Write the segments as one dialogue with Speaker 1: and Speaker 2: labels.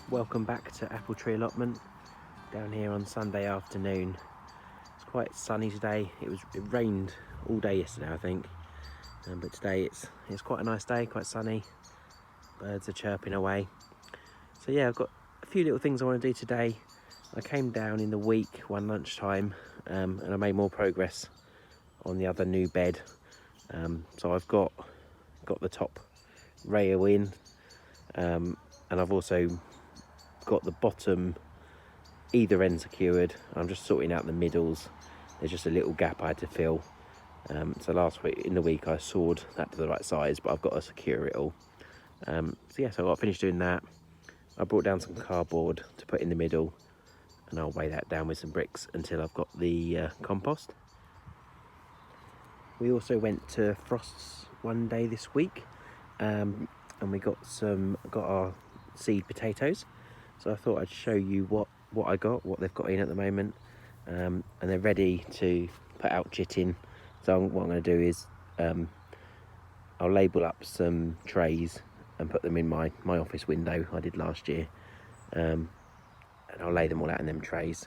Speaker 1: Welcome back to Apple Tree Allotment down here on Sunday afternoon. It's quite sunny today. It rained all day yesterday, I think, but today it's quite a nice day, quite sunny. Birds are chirping away. So yeah, I've got a few little things I want to do today. I came down in the week one lunchtime, and I made more progress on the other new bed. So I've got the top rail in, and I've also got the bottom either end secured. I'm just sorting out the middles. There's just a little gap I had to fill. So last week in the week I sawed that to the right size, but I've got to secure it all. So yeah, so I got finished doing that. I brought down some cardboard to put in the middle, and I'll weigh that down with some bricks until I've got the compost. We also went to Frost's one day this week, and we got our seed potatoes. So I thought I'd show you what they've got in at the moment, and they're ready to put out chitting. So what I'm going to do is I'll label up some trays and put them in my office window I did last year, and I'll lay them all out in them trays.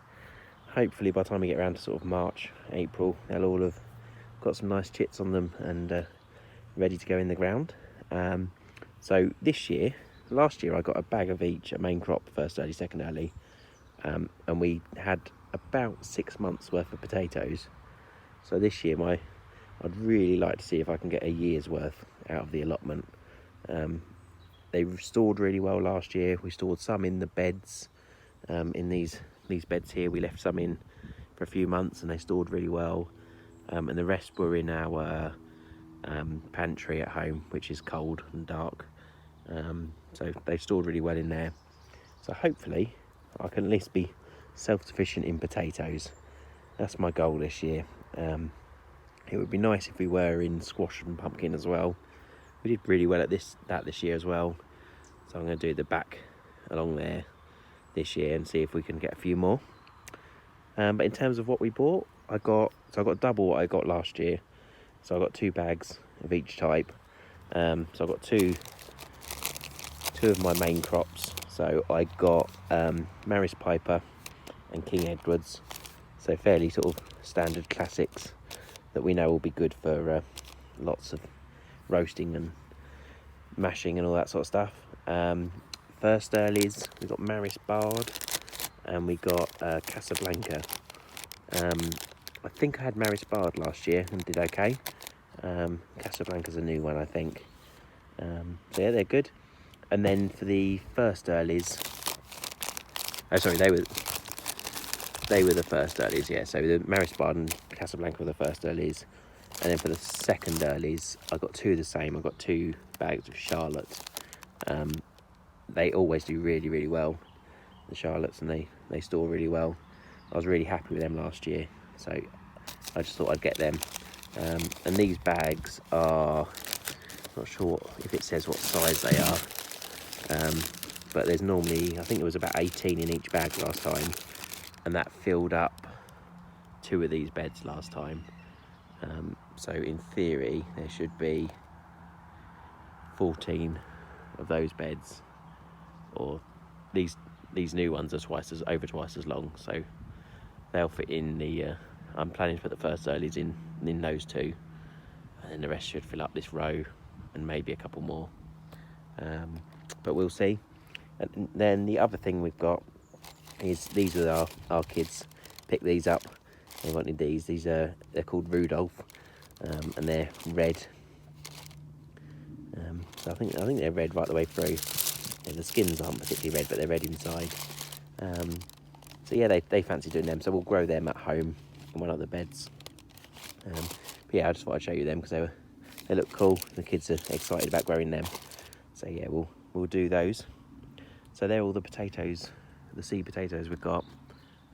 Speaker 1: Hopefully by the time we get around to sort of March, April, they'll all have got some nice chits on them and ready to go in the ground. So last year I got a bag of each, a main crop, first early, second early, and we had about 6 months worth of potatoes. So this year I'd really like to see if I can get a year's worth out of the allotment. They stored really well last year. We stored some in the beds, in these beds here. We left some in for a few months and they stored really well, and the rest were in our pantry at home, which is cold and dark. So they stored really well in there. So hopefully I can at least be self-sufficient in potatoes. That's my goal this year. It would be nice if we were in squash and pumpkin as well. We did really well at this year as well. So I'm going to do the back along there this year and see if we can get a few more. But in terms of what we bought, I got double what I got last year. So I got 2 bags of each type. So I got two of my main crops. So I got Maris Piper and King Edwards. So fairly sort of standard classics that we know will be good for lots of roasting and mashing and all that sort of stuff. First earlies, we got Maris Bard and we got Casablanca. I think I had Maris Bard last year and did okay. Casablanca's a new one, I think. So yeah, they're good. And then for the first earlies, they were the first earlies, yeah. So the Maris Bard and Casablanca were the first earlies. And then for the second earlies, I got 2 of the same. I got 2 bags of Charlotte. They always do really, really well, the Charlottes, and they store really well. I was really happy with them last year, so I just thought I'd get them. And these bags are, not sure if it says what size they are, but there's normally, I think it was about 18 in each bag last time, and that filled up 2 of these beds last time. So in theory there should be 14 of those beds, or these new ones are over twice as long, so they'll fit in the I'm planning to put the first earlies in those 2, and then the rest should fill up this row and maybe a couple more, but we'll see. And then the other thing we've got is these were our kids picked these up. They wanted these. They're called Rudolph, and they're red. So I think they're red right the way through. Yeah, the skins aren't particularly red, but they're red inside. So yeah, they fancy doing them. So we'll grow them at home in one of the beds. But yeah, I just thought I'd show you them because they look cool. The kids are excited about growing them. So yeah, we'll do those. So they're all the potatoes, the seed potatoes we've got.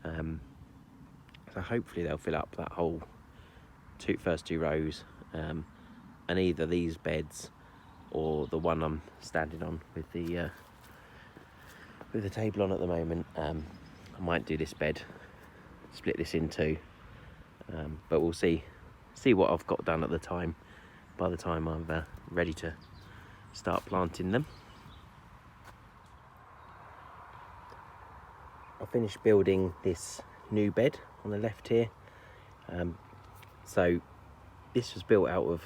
Speaker 1: So hopefully they'll fill up that whole first 2 rows, and either these beds or the one I'm standing on with the table on at the moment. I might do this bed, split this in 2, but we'll see what I've got done at the time. By the time I'm ready to start planting them. I finished building this new bed on the left here. So this was built out of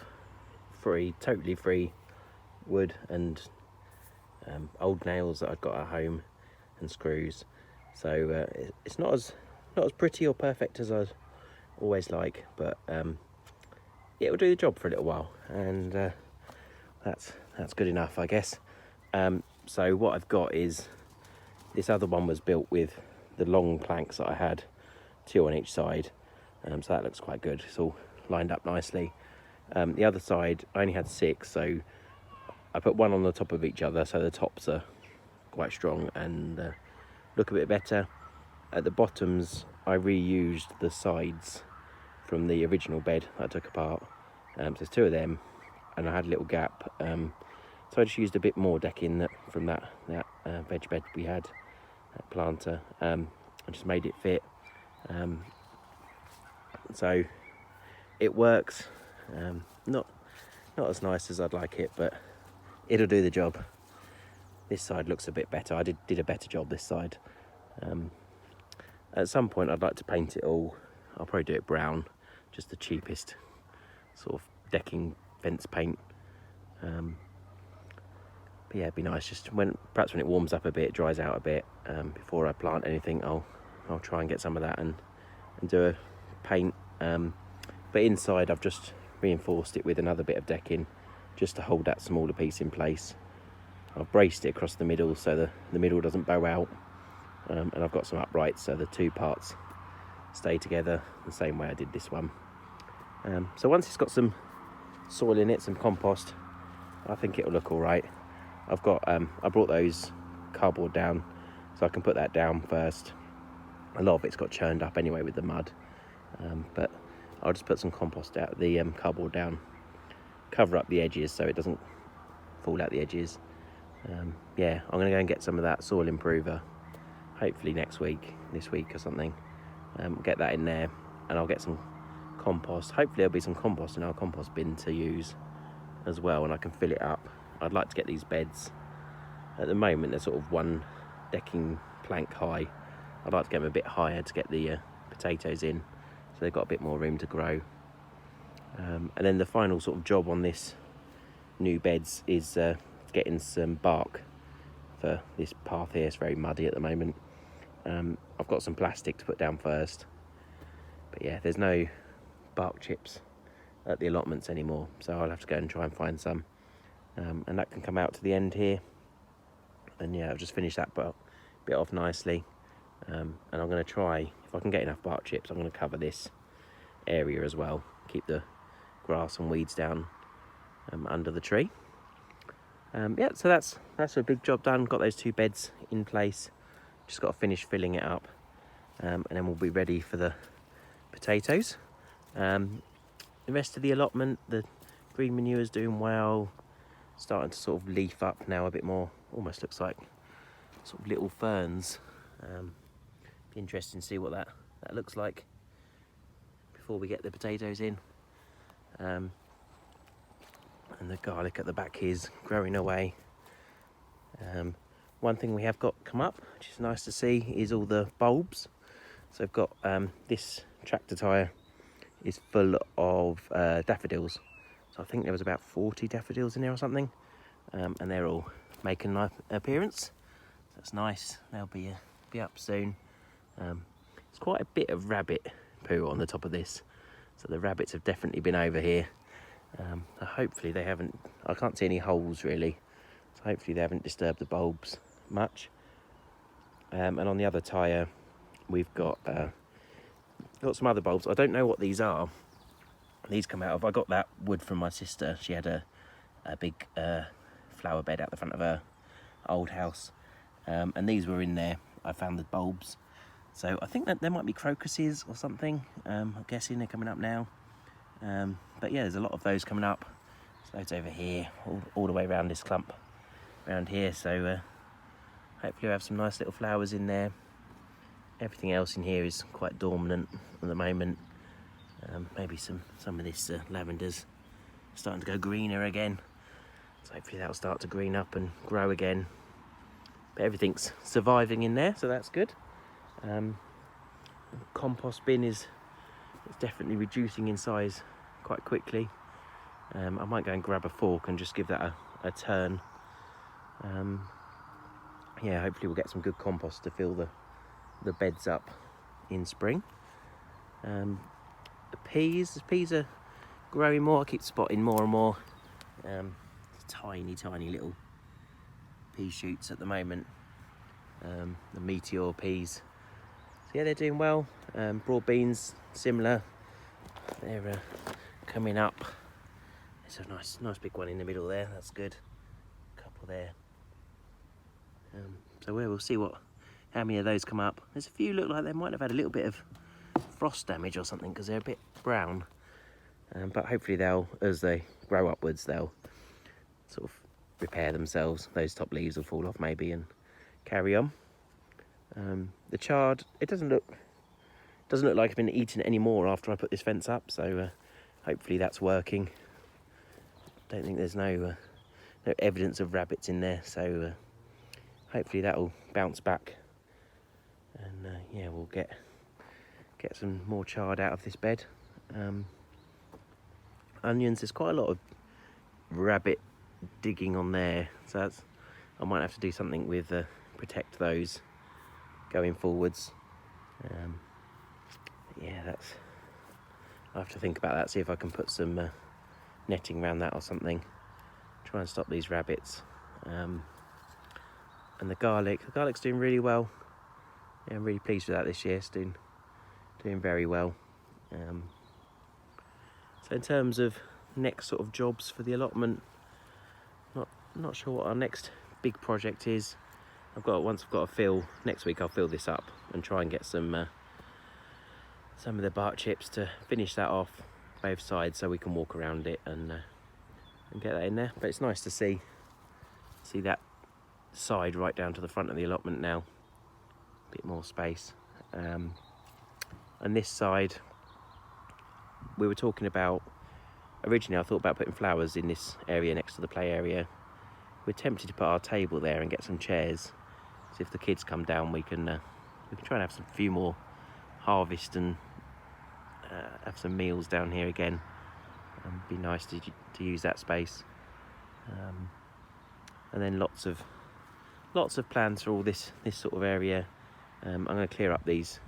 Speaker 1: totally free wood and old nails that I'd got at home and screws. So it's not as pretty or perfect as I'd always like, but it'll do the job for a little while, and that's good enough, I guess. So what I've got is, this other one was built with the long planks that I had, 2 on each side, so that looks quite good. It's all lined up nicely. The other side I only had 6, so I put one on the top of each other, so the tops are quite strong and look a bit better. At the bottoms I reused the sides from the original bed that I took apart. So there's 2 of them, and I had a little gap, so I just used a bit more decking from that veg bed we had, that planter. I just made it fit, so it works. Not as nice as I'd like it, but it'll do the job. This side looks a bit better. I did a better job this side. At some point I'd like to paint it all. I'll probably do it brown, just the cheapest sort of decking fence paint. But yeah, it'd be nice just perhaps when it warms up a bit, dries out a bit, before I plant anything, I'll try and get some of that and do a paint. But inside I've just reinforced it with another bit of decking just to hold that smaller piece in place. I've braced it across the middle so the middle doesn't bow out, and I've got some uprights so the 2 parts stay together the same way I did this one. So once it's got some soil in it, some compost, I think it'll look all right. I've got I brought those cardboard down so I can put that down first. A lot of it's got churned up anyway with the mud, but I'll just put some compost out the cardboard down, cover up the edges so it doesn't fall out the edges. Yeah, I'm gonna go and get some of that soil improver hopefully this week or something. Get that in there, and I'll get some compost. Hopefully there'll be some compost in our compost bin to use as well, and I can fill it up. I'd like to get these beds, at the moment they're sort of 1 decking plank high. I'd like to get them a bit higher to get the potatoes in, so they've got a bit more room to grow. And then the final sort of job on this new beds is getting some bark for this path here. It's very muddy at the moment. I've got some plastic to put down first, but yeah, there's no bark chips at the allotments anymore, so I'll have to go and try and find some, and that can come out to the end here. And yeah, I've just finished that bit off nicely, and I'm going to try, if I can get enough bark chips, I'm going to cover this area as well, keep the grass and weeds down under the tree. Yeah, so that's a big job done. Got those 2 beds in place, just got to finish filling it up, and then we'll be ready for the potatoes. The rest of the allotment, the green manure is doing well, starting to sort of leaf up now a bit more, almost looks like sort of little ferns. Be interesting to see what that looks like before we get the potatoes in. And the garlic at the back is growing away. One thing we have got come up, which is nice to see, is all the bulbs. So I've got this tractor tyre is full of daffodils. So I think there was about 40 daffodils in there or something, and they're all making an appearance. That's nice. They'll be up soon. There's quite a bit of rabbit poo on the top of this, so the rabbits have definitely been over here. So hopefully they haven't, I can't see any holes really, so hopefully they haven't disturbed the bulbs much. And on the other tyre we've got some other bulbs. I don't know what these are. These come out of, I got that wood from my sister. She had a big flower bed out the front of her old house, and these were in there. I found the bulbs, so I think that there might be crocuses or something. I'm guessing they're coming up now. But yeah, there's a lot of those coming up. There's loads over here, all the way around this clump around here, so hopefully we'll have some nice little flowers in there. Everything else in here is quite dormant at the moment. Maybe some of this lavender's starting to go greener again, so hopefully that'll start to green up and grow again. But everything's surviving in there, so that's good. Compost bin is definitely reducing in size quite quickly. I might go and grab a fork and just give that a turn. Yeah, hopefully we'll get some good compost to fill the beds up in spring. The peas are growing more. I keep spotting more and more tiny little pea shoots at the moment. The meteor peas. So yeah, they're doing well. Broad beans, similar. They're coming up. There's a nice big one in the middle there. That's good. A couple there. So we'll see how many of those come up. There's a few look like they might have had a little bit of frost damage or something because they're a bit brown. But hopefully as they grow upwards, they'll sort of repair themselves. Those top leaves will fall off maybe and carry on. The chard, it doesn't look like it's been eaten anymore after I put this fence up, so hopefully that's working. Don't think there's no evidence of rabbits in there, so hopefully that'll bounce back, and yeah, we'll get some more chard out of this bed. Onions, there's quite a lot of rabbit digging on there, so I might have to do something with protect those going forwards. Yeah, I'll have to think about that, see if I can put some netting around that or something, try and stop these rabbits. And the garlic's doing really well. Yeah, I'm really pleased with that this year. It's doing very well. So in terms of next sort of jobs for the allotment, not sure what our next big project is. Once I've got to fill, next week I'll fill this up and try and get some of the bark chips to finish that off both sides so we can walk around it and get that in there. But it's nice to see that side right down to the front of the allotment now. A bit more space. And this side, we were talking about, originally I thought about putting flowers in this area next to the play area. We're tempted to put our table there and get some chairs. So if the kids come down, we can try and have some few more harvest and have some meals down here again. Be nice to use that space. And then lots of plans for all this sort of area. I'm going to clear up these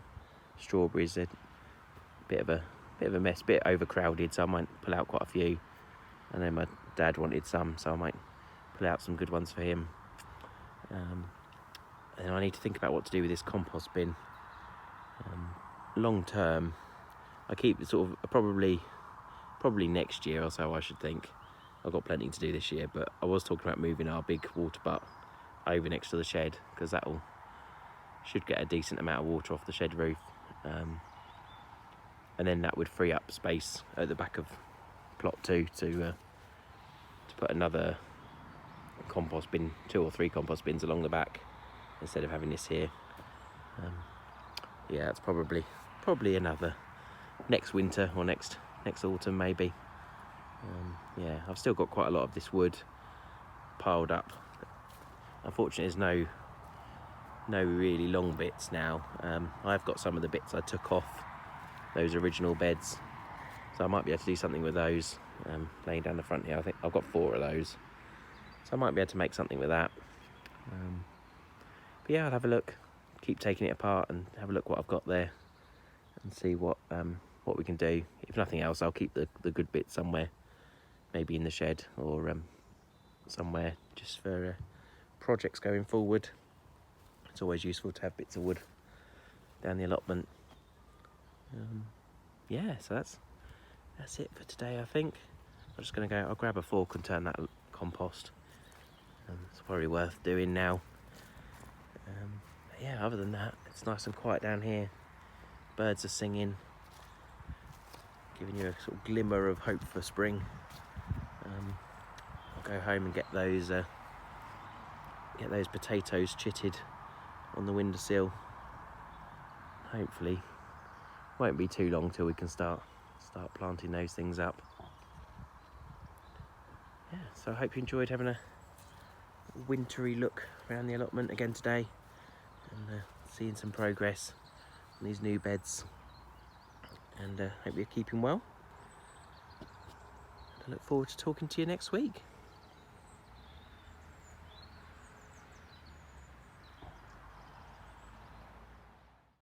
Speaker 1: strawberries. They're a bit of a mess, a bit overcrowded, so I might pull out quite a few. And then my dad wanted some, so I might pull out some good ones for him. And I need to think about what to do with this compost bin. Long term, I keep sort of probably next year or so, I should think. I've got plenty to do this year, but I was talking about moving our big water butt over next to the shed, because should get a decent amount of water off the shed roof, and then that would free up space at the back of plot 2 to put another compost bin, 2 or 3 compost bins along the back instead of having this here. Yeah, it's probably another next winter or next autumn maybe. Yeah, I've still got quite a lot of this wood piled up. Unfortunately, there's no really long bits now. I've got some of the bits I took off those original beds, so I might be able to do something with those. Laying down the front here, I think I've got 4 of those, so I might be able to make something with that. But yeah, I'll have a look, keep taking it apart and have a look what I've got there and see what we can do. If nothing else, I'll keep the good bits somewhere, maybe in the shed or somewhere just for projects going forward. It's always useful to have bits of wood down the allotment. Yeah, so that's it for today, I think. I'm just going to I'll grab a fork and turn that compost. It's probably worth doing now. Yeah, other than that, it's nice and quiet down here. Birds are singing, giving you a sort of glimmer of hope for spring. I'll go home and get those potatoes chitted on the windowsill. Hopefully, won't be too long till we can start planting those things up. Yeah, so I hope you enjoyed having a wintry look around the allotment again today and seeing some progress. on these new beds, and hope you're keeping well. I look forward to talking to you next week.